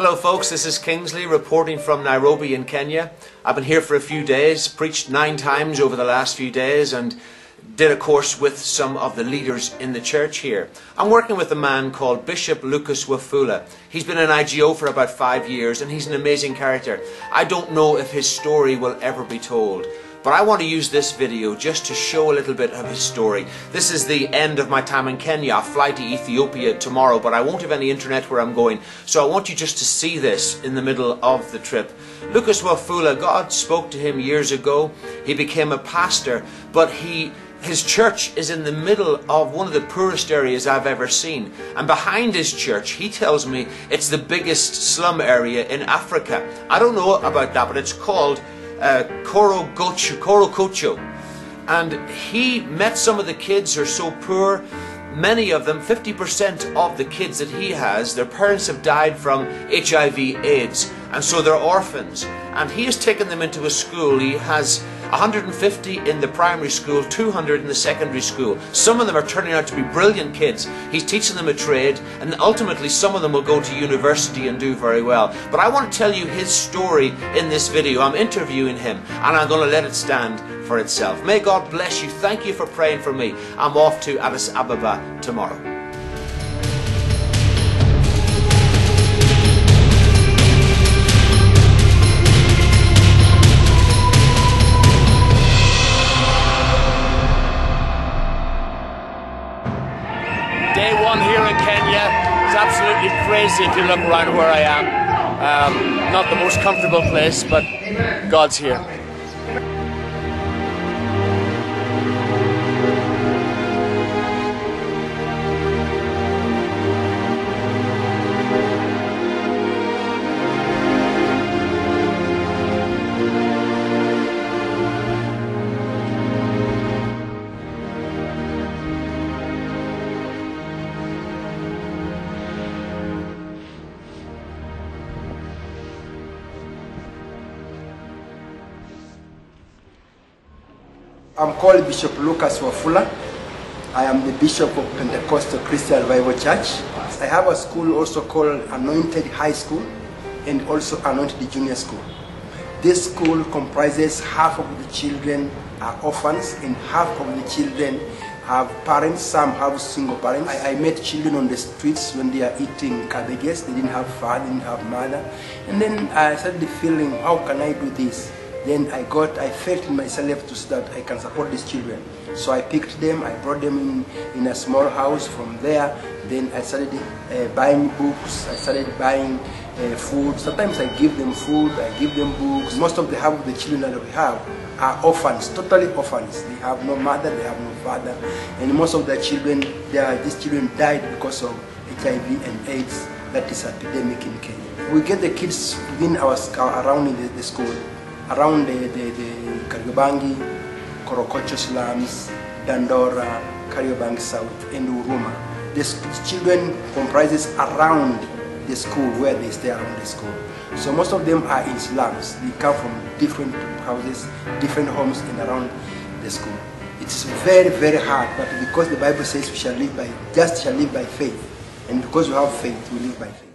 Hello folks, this is Kingsley reporting from Nairobi in Kenya. I've been here for a few days, preached 9 times over the last few days and did a course with some of the leaders in the church here. I'm working with a man called Bishop Lucas Wafula. He's been in IGO for about 5 years and he's an amazing character. I don't know if his story will ever be told, but I want to use this video just to show a little bit of his story. This is the end of my time in Kenya. I'll fly to Ethiopia tomorrow, but I won't have any internet where I'm going. So I want you just to see this in the middle of the trip. Lucas Wafula, God spoke to him years ago. He became a pastor, but his church is in the middle of one of the poorest areas I've ever seen. And behind his church, he tells me it's the biggest slum area in Africa. I don't know about that, but it's called Korokocho. And he met some of the kids who are so poor. Many of them, 50% of the kids that he has, their parents have died from HIV/AIDS, and so they're orphans. And he has taken them into a school. He has 150 in the primary school, 200 in the secondary school. Some of them are turning out to be brilliant kids. He's teaching them a trade, and ultimately some of them will go to university and do very well. But I want to tell you his story in this video. I'm interviewing him, and I'm going to let it stand for itself. May God bless you. Thank you for praying for me. I'm off to Addis Ababa tomorrow. Day one here in Kenya. It's absolutely crazy if you look around where I am. Not the most comfortable place, but God's here. I'm called Bishop Lucas Wafula. I am the Bishop of Pentecostal Christian Revival Church. I have a school also called Anointed High School and also Anointed Junior School. This school comprises half of the children are orphans and half of the children have parents. Some have single parents. I met children on the streets when they are eating cabbages. They didn't have father, didn't have mother. And then I started feeling, how can I do this? Then I felt in myself to that I can support these children. So I picked them, I brought them in a small house. From there, then I started buying books, I started buying food. Sometimes I give them food, I give them books. Most of the children that we have are orphans, totally orphans. They have no mother, they have no father. And most of the children, these children died because of HIV and AIDS. That is an epidemic in Kenya. We get the kids within around in the school. Around the Kariobangi, Korokocho slums, Dandora, Kariobangi South, and Huruma. The children comprises around the school, where they stay around the school. So most of them are in slums. They come from different houses, different homes, and around the school. It's very, very hard, but because the Bible says we shall live by, just shall live by faith, and because we have faith, we live by faith.